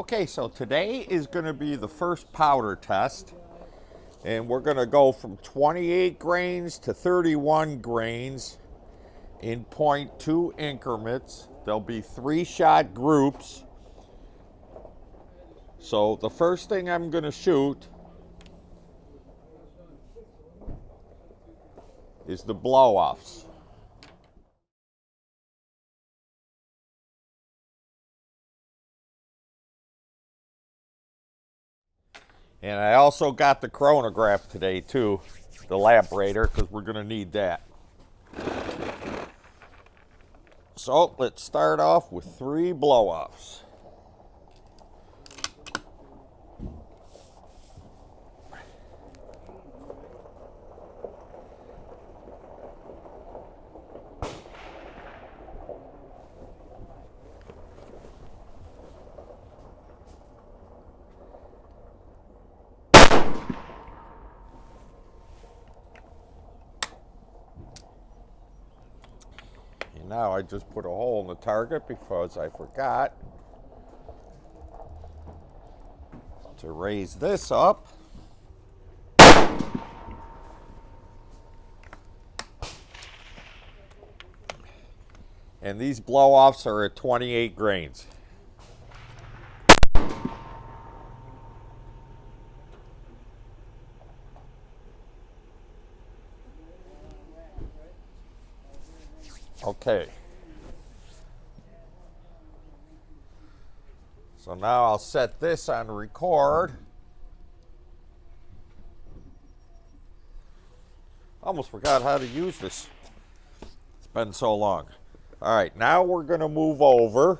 Okay, so today is going to be the first powder test, and we're going to go from 28 grains to 31 grains in .2 increments. There'll be 3-shot groups. So the first thing I'm going to shoot is the blow-offs. And I also got the chronograph today too, the labrator, because we're going to need that. So let's start off with 3 blow-offs. Now I just put a hole in the target because I forgot to raise this up. And these blow-offs are at 28 grains. Okay. So now I'll set this on record. Almost forgot how to use this. It's been so long. All right, now we're going to move over.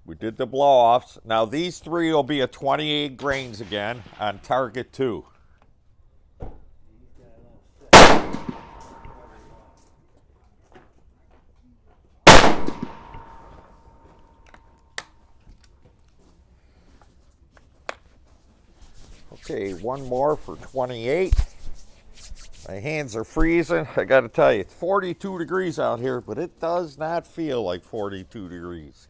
We did the blow-offs. Now these 3 will be at 28 grains again on target 2. Okay, one more for 28. My hands are freezing. I got to tell you, it's 42 degrees out here, but it does not feel like 42 degrees.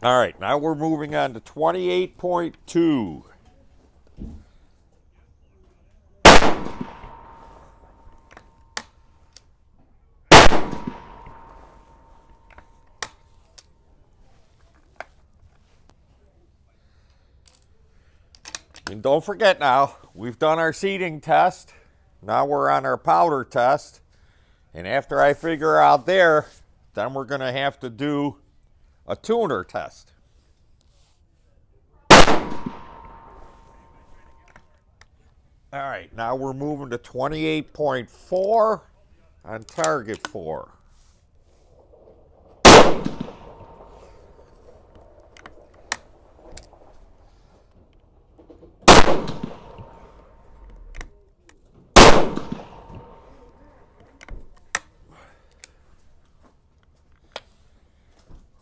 All right, now we're moving on to 28.2. And don't forget now, we've done our seeding test. Now we're on our powder test. And after I figure out there, then we're going to have to do a tuner test. All right, now we're moving to 28.4 on target 4.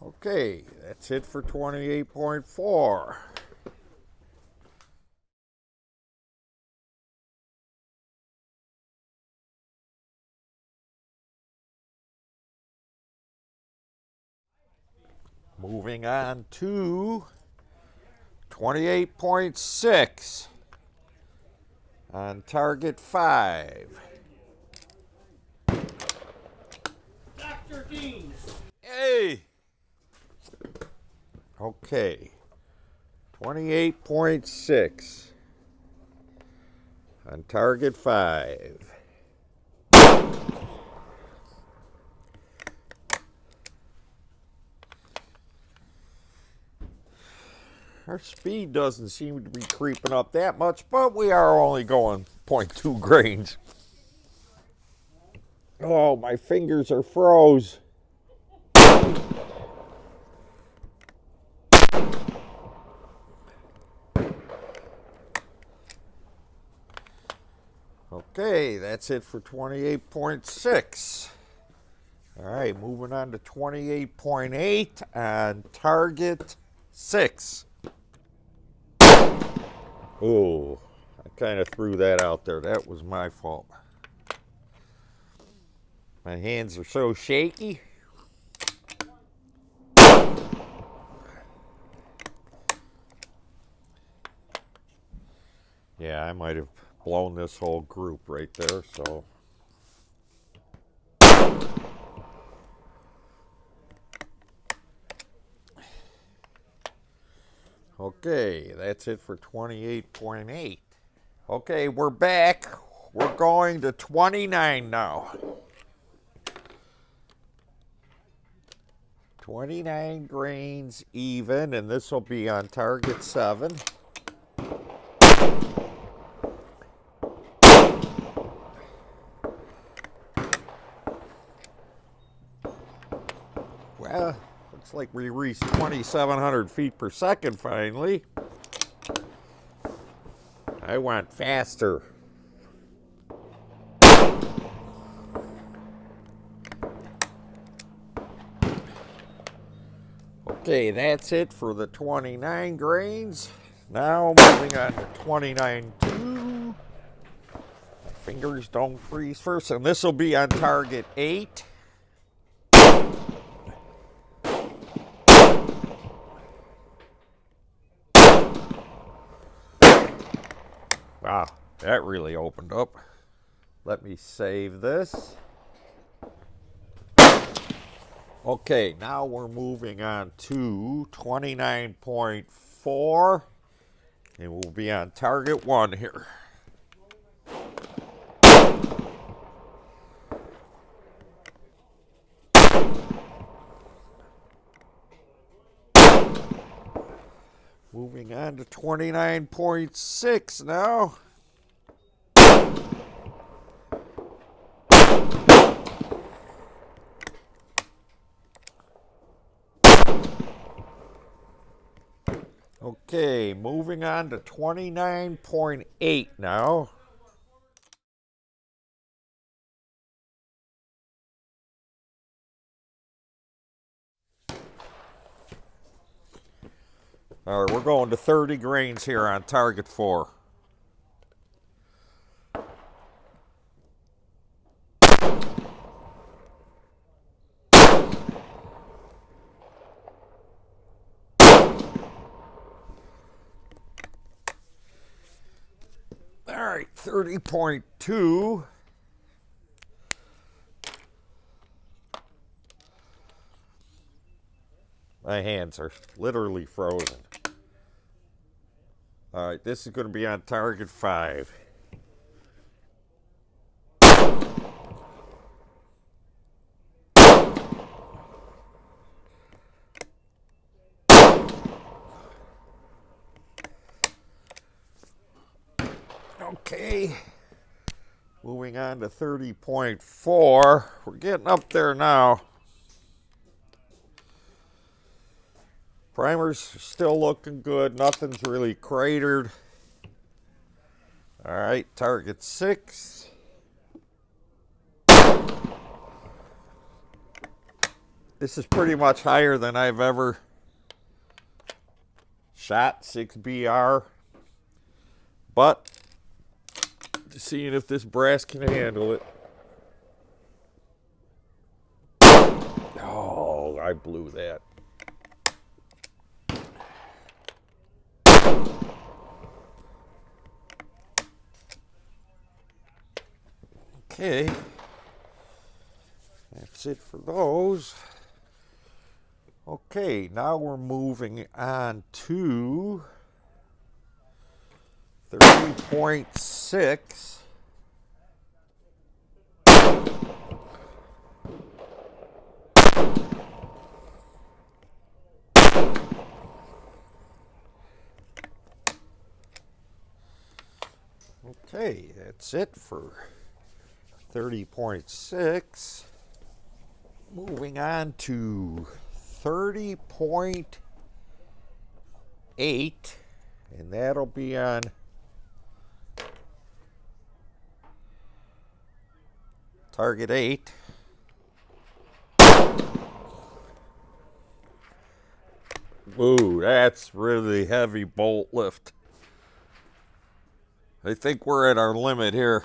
Okay, that's it for 28.4. Moving on to 28.6 on target 5. Dr. Dean. Hey! Okay, 28.6 on target 5. Our speed doesn't seem to be creeping up that much, but we are only going 0.2 grains. Oh, my fingers are froze. Okay, that's it for 28.6. All right, moving on to 28.8 on target 6. Oh, I kind of threw that out there. That was my fault. My hands are so shaky. Yeah, I might have blown this whole group right there, so. Okay, that's it for 28.8. Okay, we're back. We're going to 29 now. 29 grains even, and this will be on target 7. Well, looks like we reached 2,700 feet per second finally. I went faster. Okay, that's it for the 29 grains. Now moving on to 29.2. Fingers don't freeze first, and this will be on target 8. Wow, that really opened up. Let me save this. Okay, now we're moving on to 29.4, and we'll be on target 1 here. Moving on to 29.6 now. Okay, moving on to 29.8 now. All right, we're going to 30 grains here on target 4. All right, 30.2. My hands are literally frozen. All right, this is going to be on target 5. Okay, moving on to 30.4. We're getting up there now. Primer's still looking good. Nothing's really cratered. All right, target 6. This is pretty much higher than I've ever shot, 6BR. But just seeing if this brass can handle it. Oh, I blew that. Okay, that's it for those. Okay, now we're moving on to 30.6. Okay, that's it for 30.6. Moving on to 30.8, and that'll be on target 8. Ooh, that's really heavy bolt lift. I think we're at our limit here.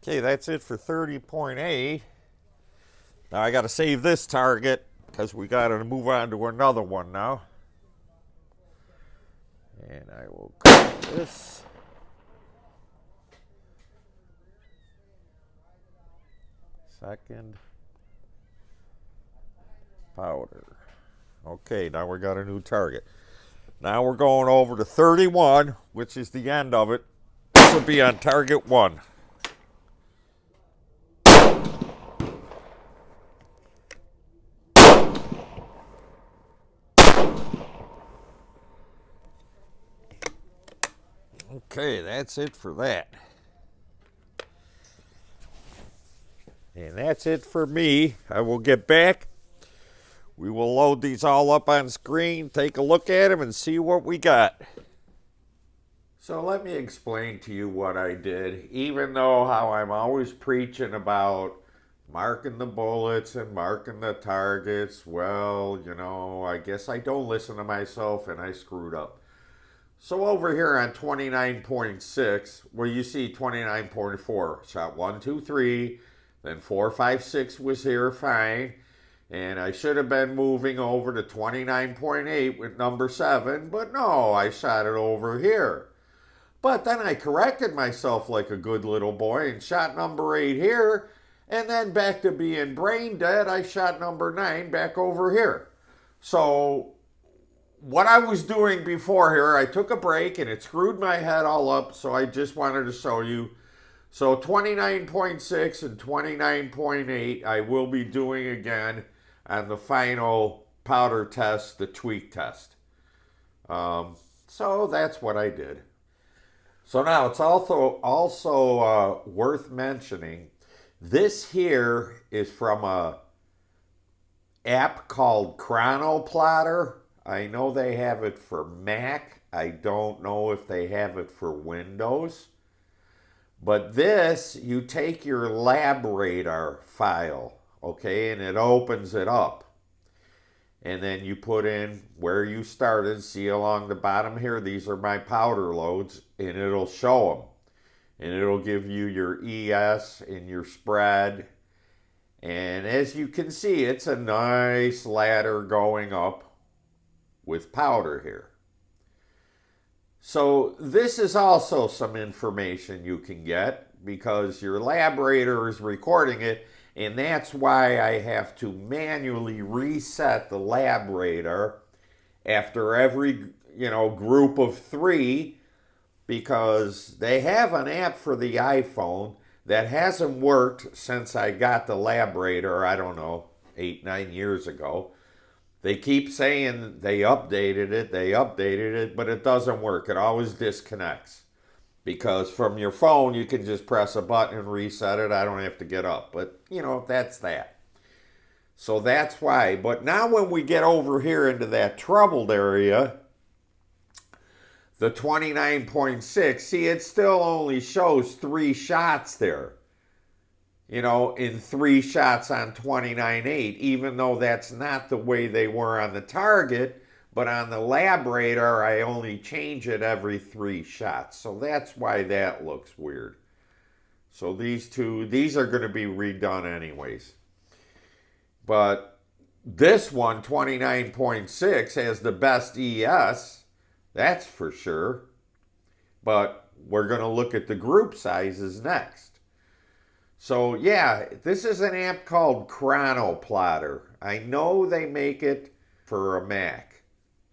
Okay, that's it for 30.8. Now I got to save this target because we got to move on to another one now. And I will cut this. Second powder. Okay, now we got a new target. Now we're going over to 31, which is the end of it. This will be on target 1. Okay, that's it for that. And that's it for me. I will get back. We will load these all up on screen, take a look at them, and see what we got. So let me explain to you what I did. Even though how I'm always preaching about marking the bullets and marking the targets, well, you know, I guess I don't listen to myself and I screwed up. So over here on 29.6, where you see 29.4, shot 1, 2, 3, then 4, 5, 6 was here, fine. And I should have been moving over to 29.8 with number 7, but no, I shot it over here. But then I corrected myself like a good little boy and shot number 8 here, and then back to being brain dead, I shot number 9 back over here. So what I was doing before here, I took a break and it screwed my head all up, so I just wanted to show you. So 29.6 and 29.8 I will be doing again on the final powder test, the tweak test. So that's what I did. So now it's also worth mentioning, this here is from a app called Chronoplotter. I know they have it for Mac. I don't know if they have it for Windows. But this, you take your lab radar file, okay, and it opens it up. And then you put in where you started. See along the bottom here, these are my powder loads, and it'll show them. And it'll give you your ES and your spread. And as you can see, it's a nice ladder going up with powder here. So this is also some information you can get because your lab radar is recording it, and that's why I have to manually reset the lab radar after every, group of 3, because they have an app for the iPhone that hasn't worked since I got the lab radar, I don't know, 8-9 years ago. They keep saying they updated it, but it doesn't work. It always disconnects. Because from your phone, you can just press a button and reset it. I don't have to get up. But, that's that. So that's why. But now when we get over here into that troubled area, the 29.6, see, it still only shows 3 shots there. In 3 shots on 29.8, even though that's not the way they were on the target. But on the lab radar, I only change it every 3 shots. So that's why that looks weird. So these are going to be redone anyways. But this one, 29.6, has the best ES. That's for sure. But we're going to look at the group sizes next. So yeah, this is an app called Chronoplotter. I know they make it for a Mac.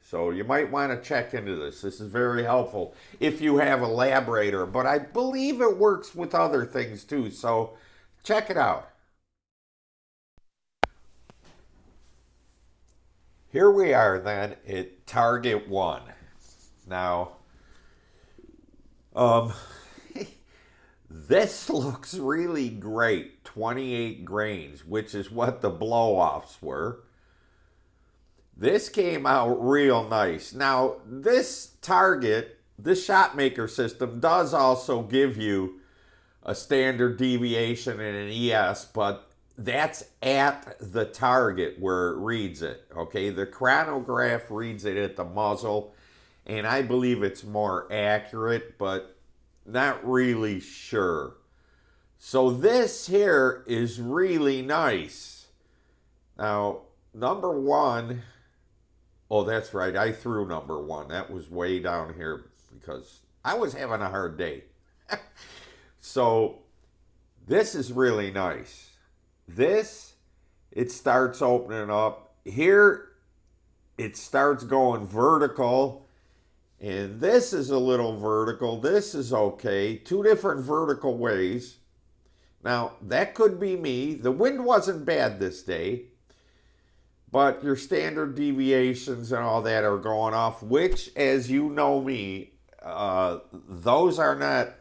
So you might want to check into this. This is very helpful if you have a lab radar, but I believe it works with other things too. So check it out. Here we are then at target 1. Now, this looks really great. 28 grains, which is what the blow-offs were. This came out real nice. Now, this target this shot maker system does also give you a standard deviation and an ES, but that's at the target where it reads it, okay? The chronograph reads it at the muzzle, and I believe it's more accurate, but not really sure. So this here is really nice. Now, number one, oh, that's right, I threw number one. That was way down here because I was having a hard day. So this is really nice. This, it starts opening up. Here, it starts going vertical. And this is a little vertical. This is okay. Two different vertical ways. Now, that could be me. The wind wasn't bad this day. But your standard deviations and all that are going off, which, as you know me, those are not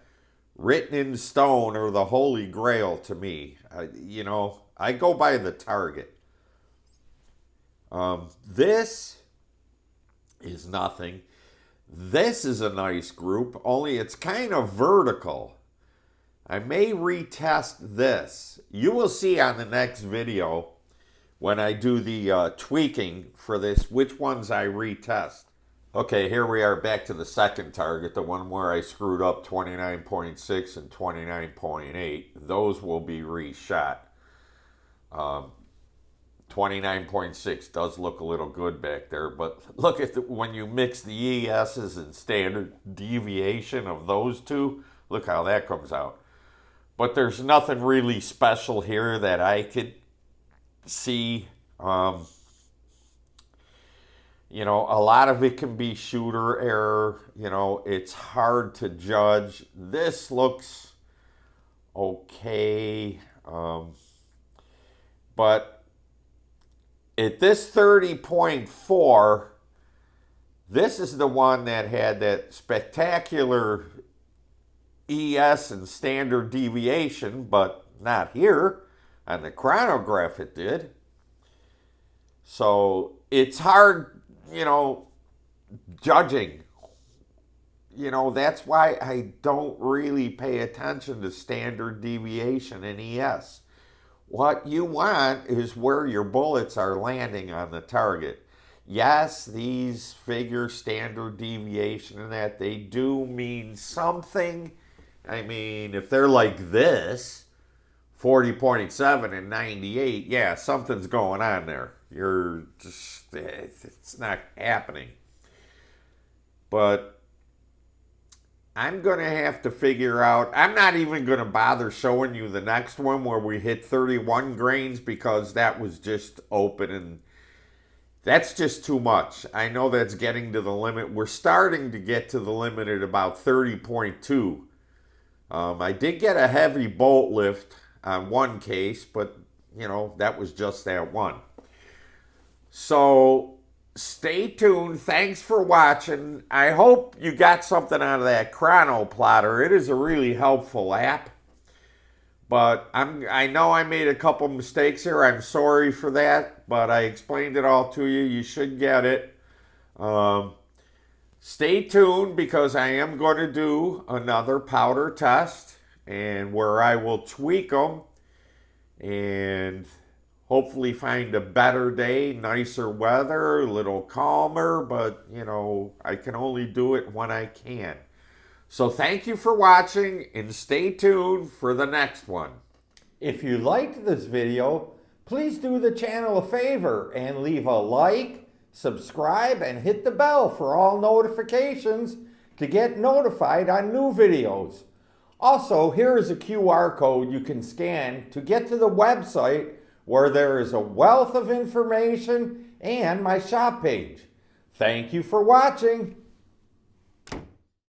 written in stone or the holy grail to me. You know, I go by the target. This is nothing. This is a nice group, only it's kind of vertical. I may retest this. You will see on the next video when I do the tweaking for this, which ones I retest. Okay, here we are back to the second target, the one where I screwed up 29.6 and 29.8. Those will be reshot. 29.6 does look a little good back there, but look at when you mix the ESs and standard deviation of those two, look how that comes out. But there's nothing really special here that I could see. You know, a lot of it can be shooter error. You know, it's hard to judge. This looks okay. But at this 30.4, this is the one that had that spectacular ES and standard deviation, but not here. On the chronograph it did. So it's hard, you know, judging. You know, that's why I don't really pay attention to standard deviation and ES. What you want is where your bullets are landing on the target. Yes, these figure standard deviation and that, they do mean something. I mean, if they're like this, 40.7 and 98, yeah, something's going on there. You're just, it's not happening. But I'm going to have to figure out, I'm not even going to bother showing you the next one where we hit 31 grains because that was just open and that's just too much. I know that's getting to the limit. We're starting to get to the limit at about 30.2. I did get a heavy bolt lift on one case, but you know, that was just that one. So stay tuned. Thanks for watching. I hope you got something out of that chrono plotter. It is a really helpful app. But I know I made a couple mistakes here. I'm sorry for that, but I explained it all to you. You should get it. Stay tuned because I am going to do another powder test and where I will tweak them and hopefully find a better day, nicer weather, a little calmer, but you know, I can only do it when I can. So thank you for watching and stay tuned for the next one. If you liked this video, please do the channel a favor and leave a like, subscribe, and hit the bell for all notifications to get notified on new videos. Also, here is a QR code you can scan to get to the website where there is a wealth of information and my shop page. Thank you for watching.